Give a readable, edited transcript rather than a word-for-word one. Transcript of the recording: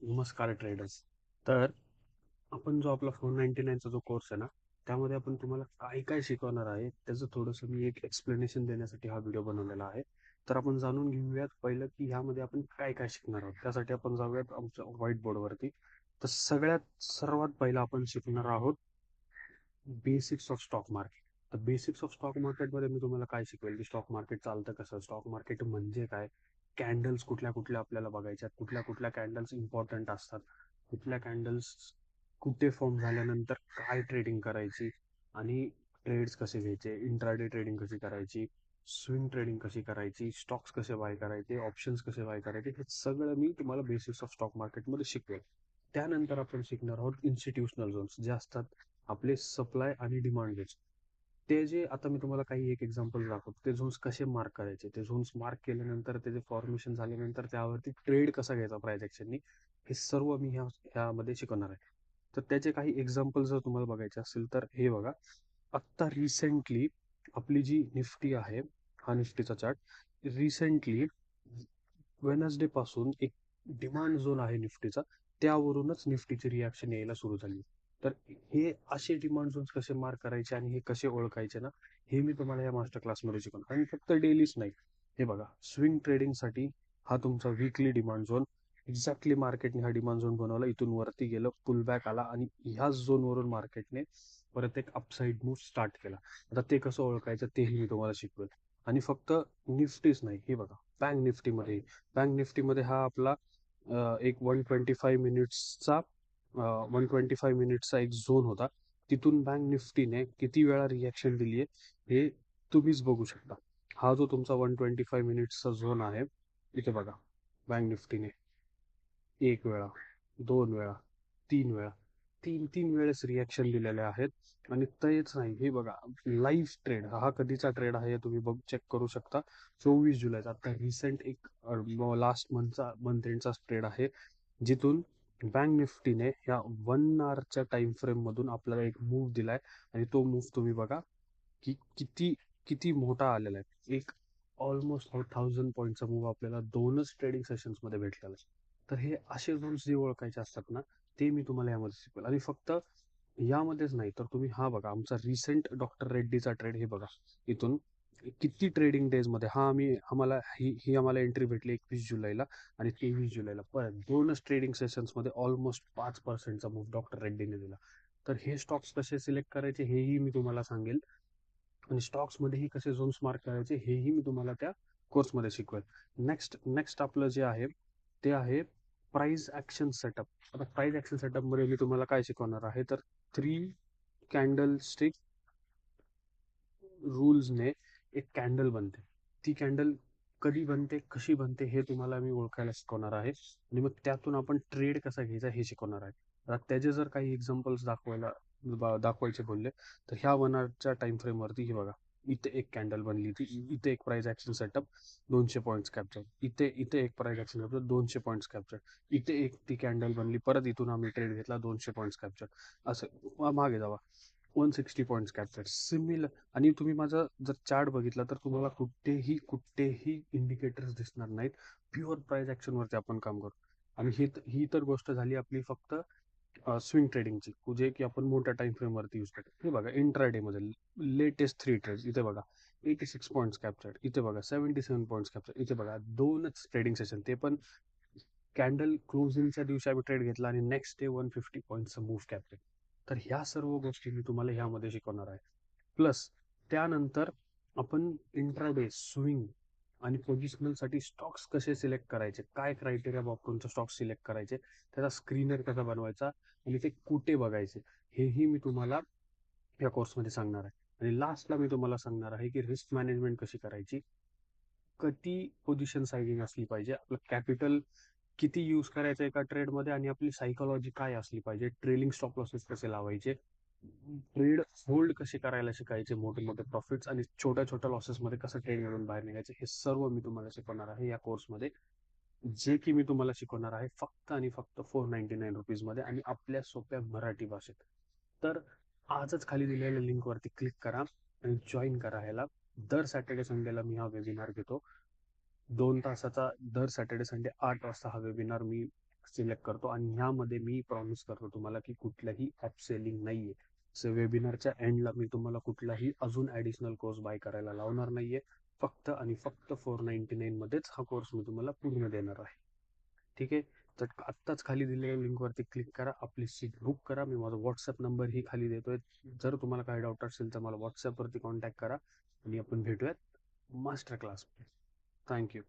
नमस्कार ट्रेडर्स. तर आपण जो आपला 499चा जो कोर्स आहे ना, त्यामध्ये आपण तुम्हाला काय काय शिकवणार आहे त्याचं थोडंसं मी एक एक्सप्लेनेशन देण्यासाठी हा व्हिडिओ बनवलेला आहे. तर आपण जाणून घेऊयात पहिलं की ह्यामध्ये आपण काय काय शिकणार आहोत. त्यासाठी आपण जाऊयात आमच्या व्हाईट बोर्डवरती. तर सर्वात पहिलं आपण शिकणार आहोत बेसिक्स ऑफ स्टॉक मार्केट. तर बेसिक्स ऑफ स्टॉक मार्केटमध्ये मी तुम्हाला काय शिकवेल की स्टॉक मार्केट चालतं कसं, स्टॉक मार्केट म्हणजे काय, कॅन्डल्स कुठल्या कुठल्या आपल्याला बघायच्यात, कुठल्या कुठल्या कॅन्डल्स इम्पॉर्टंट असतात, कुठल्या कॅन्डल्स कुठे फॉर्म झाल्यानंतर काय ट्रेडिंग करायची, आणि ट्रेड्स कसे घ्यायचे, इंट्राडे ट्रेडिंग कशी करायची, स्विंग ट्रेडिंग कशी करायची, स्टॉक्स कसे बाय करायचे, ऑप्शन्स कसे बाय करायचे, हे सगळं मी तुम्हाला बेसिक्स ऑफ स्टॉक मार्केटमध्ये शिकवेल. त्यानंतर आपण शिकणार आहोत इन्स्टिट्यूशनल झोन्स जे असतात आपले सप्लाय आणि डिमांड झोन्स. ते जे आता मी तुम्हाला काही एक एक्झाम्पल दाखवतो, ते झोन्स कसे मार्क करायचे, ते झोन्स मार्क केल्यानंतर त्याचे फॉर्मेशन झाल्यानंतर त्यावरती ट्रेड कसा घ्यायचा प्राइस ऍक्शननी, हे सर्व मी ह्यामध्ये शिकवणार आहे. तर त्याचे काही एक्झाम्पल जर तुम्हाला बघायचे असतील तर हे बघा. आत्ता रिसेंटली आपली जी निफ्टी आहे, हा निफ्टीचा चार्ट रिसेंटली वेनसडे पासून एक डिमांड झोन आहे निफ्टीचा, त्यावरूनच निफ्टीची रिॲक्शन यायला सुरू झाली. तर हे असे डिमांड झोन्स कसे मार्क करायचे आणि हे कसे ओळखायचे ना, हे मी तुम्हाला या मास्टर क्लासमध्ये शिकवणार. आणि फक्त डेलीच नाही, हे बघा, स्विंग ट्रेडिंगसाठी हा तुमचा वीकली डिमांड झोन. एक्झॅक्टली मार्केटने हा डिमांड झोन बनवला, इथून वरती गेलं, पुल बॅक आला आणि ह्याच झोनवरून मार्केटने परत एक अपसाईड मूव्ह स्टार्ट केला. आता ते कसं ओळखायचं तेही मी तुम्हाला शिकवेल. आणि फक्त निफ्टीच नाही, हे बघा, बँक निफ्टीमध्ये हा आपला एक 125 मिनिट्सचा एक झोन होता. तिथून बँक निफ्टीने किती वेळा रिॲक्शन दिली आहे हे तुम्हीच बघू शकता. हा जो तुमचा 125 मिनिट्सचा झोन आहे, इथे बघा, बँक निफ्टीने एक वेळा, दोन वेळा, तीन वेळा, तीन तीन वेळेस रिॲक्शन दिलेले आहेत. आणि तेच नाही, हे बघा, लाईव्ह ट्रेड, हा कधीचा ट्रेड आहे हे तुम्ही बघ चेक करू शकता. 24 जुलैचा, आता रिसेंट एक लास्ट मंथ एंडचा ट्रेड आहे, जिथून बँक निफ्टीने या 1 आवरच्या टाइम फ्रेम मधून आपल्याला एक मूव्ह दिलाय. आणि तो मूव्ह तुम्ही बघा की किती किती मोठा आलेला आहे. एक ऑलमोस्ट 1000 पॉईंटचा मूव्ह आपल्याला दोनच ट्रेडिंग सेशन्स मध्ये भेटलेला आहे. तर हे असे झोन्स जे ओळखायचे असतात ना, ते मी तुम्हाला यामध्ये शिकवेल. आणि फक्त यामध्येच नाही, तर तुम्ही हा बघा, आमचा रिसेंट डॉक्टर रेड्डीचा ट्रेड, हे बघा, इथून किती ट्रेडिंग डेज मध्ये हा आम्हाला एंट्री भेटली 21 जुलैला आणि 23 जुलैला, परत दोनच ट्रेडिंग सेशन्स मध्ये ऑलमोस्ट 5%चा मूव्ह डॉक्टर रेड्डीने दिला. तर हे स्टॉक्स कसे सिलेक्ट करायचे हेही मी तुम्हाला सांगेल, आणि स्टॉक्स मध्येही कसे झोन्स मार्क करायचे हेही मी तुम्हाला त्या कोर्समध्ये शिकवेल. नेक्स्ट आपलं जे आहे ते आहे प्राइस ऍक्शन सेटअप. आता प्राइस ऍक्शन सेटअप मध्ये मी तुम्हाला काय शिकवणार आहे, तर 3 कॅन्डल स्टिक रूल्सने एक कॅन्डल बनते. ती कॅन्डल कधी बनते, कशी बनते, हे तुम्हाला मी ओळखायला शिकवणार आहे. आणि मग त्यातून आपण ट्रेड कसा घ्यायचा हे शिकवणार आहे. आता त्याचे जर काही एक्झाम्पल्स दाखवायचे बोलले, तर ह्या 1 आवरच्या टाइम फ्रेम वरती हे बघा, इथे एक कॅन्डल बनली ती, इथे एक price action setup 200 points capture, इथे इथे एक price action capture 200 points capture, इथे एक ती कॅन्डल बनली, परत इथून आम्ही ट्रेड घेतला 200 पॉईंट्स कॅप्चर, असं मागे जावा 160 पॉईंट्स कॅप्चर सिमिलर. आणि तुम्ही माझा जर चार्ट बघितला तर तुम्हाला कुठेही कुठेही इंडिकेटर्स दिसणार नाहीत. प्युअर प्राइस ऍक्शन वरती आपण काम करतो. आणि ही तर गोष्ट झाली आपली फक्त स्विंग ट्रेडिंगची, जे की आपण मोठ्या टाइम फ्रेम वरती यूज करतो. हे बघा, इंट्राडे मध्ये लेटेस्ट 3 ट्रेड्स, इथे बघा 86 पॉईंट्स कॅप्चर, इथे बघा 77 पॉईंट्स कॅप्चर, इथे बघा दोनच ट्रेडिंग सेशन, ते पण कॅन्डल क्लोजिंगच्या दिवशी आम्ही ट्रेड घेतला आणि नेक्स्ट डे 150 पॉईंटचा मूव्ह कॅप्चर. तर ह्या सर्व गोष्टी मी तुम्हाला ह्यामध्ये शिकवणार आहे. प्लस त्यानंतर आपण इंट्राडे, स्विंग आणि पोझिशनल साठी स्टॉक्स कसे सिलेक्ट करायचे, काय क्रायटेरिया वापरून स्टॉक सिलेक्ट करायचे, त्याचा स्क्रीनर कसा बनवायचा आणि ते कुठे बघायचे, हेही मी तुम्हाला या कोर्समध्ये सांगणार आहे. आणि लास्टला मी तुम्हाला सांगणार आहे की रिस्क मॅनेजमेंट कशी करायची, किती पोझिशन साइजिंग असली पाहिजे, आपलं कॅपिटल किती यूज करायचं एका ट्रेडमध्ये, आणि आपली सायकोलॉजी काय असली पाहिजे, ट्रेलिंग स्टॉप लॉसेस कसे लावायचे, ट्रेड होल्ड कसे करायला शिकायचे, मोठे मोठे प्रॉफिट्स आणि छोट्या छोट्या लॉसेसमध्ये कसं ट्रेड मिळून बाहेर निघायचे, हे सर्व मी तुम्हाला शिकवणार आहे या कोर्समध्ये. जे की मी तुम्हाला शिकवणार आहे फक्त आणि फक्त 499 रुपीज मध्ये आणि आपल्या सोप्या मराठी भाषेत. तर आजच खाली दिलेल्या लिंक वरती क्लिक करा आणि जॉईन करा ह्याला. दर सॅटर्डे संडेला मी हा वेबिनार घेतो. 2 तासाचा, दर सॅटर्डे संडे 8 वाजता हा वेबिनार मी सिलेक्ट करतो आणि ह्यामध्ये मी प्रॉमिस करतो तुम्हाला की कुठलंही ॲप सेलिंग नाहीये. सो वेबिनारच्या एंडला मी तुम्हाला कुठलाही अजून ॲडिशनल कोर्स बाय करायला लावणार नाहीये. फक्त आणि फक्त 499 मध्येच हा कोर्स मी तुम्हाला पूर्ण देणार आहे. ठीक आहे. तर आत्ताच खाली दिलेल्या लिंकवरती क्लिक करा, आपली सीट बुक करा. मी माझा व्हॉट्सअप नंबरही खाली देतोय. जर तुम्हाला काही डाऊट असेल तर मला व्हॉट्सअपवरती कॉन्टॅक्ट करा आणि आपण भेटूयात मास्टर क्लास. थँक्यू.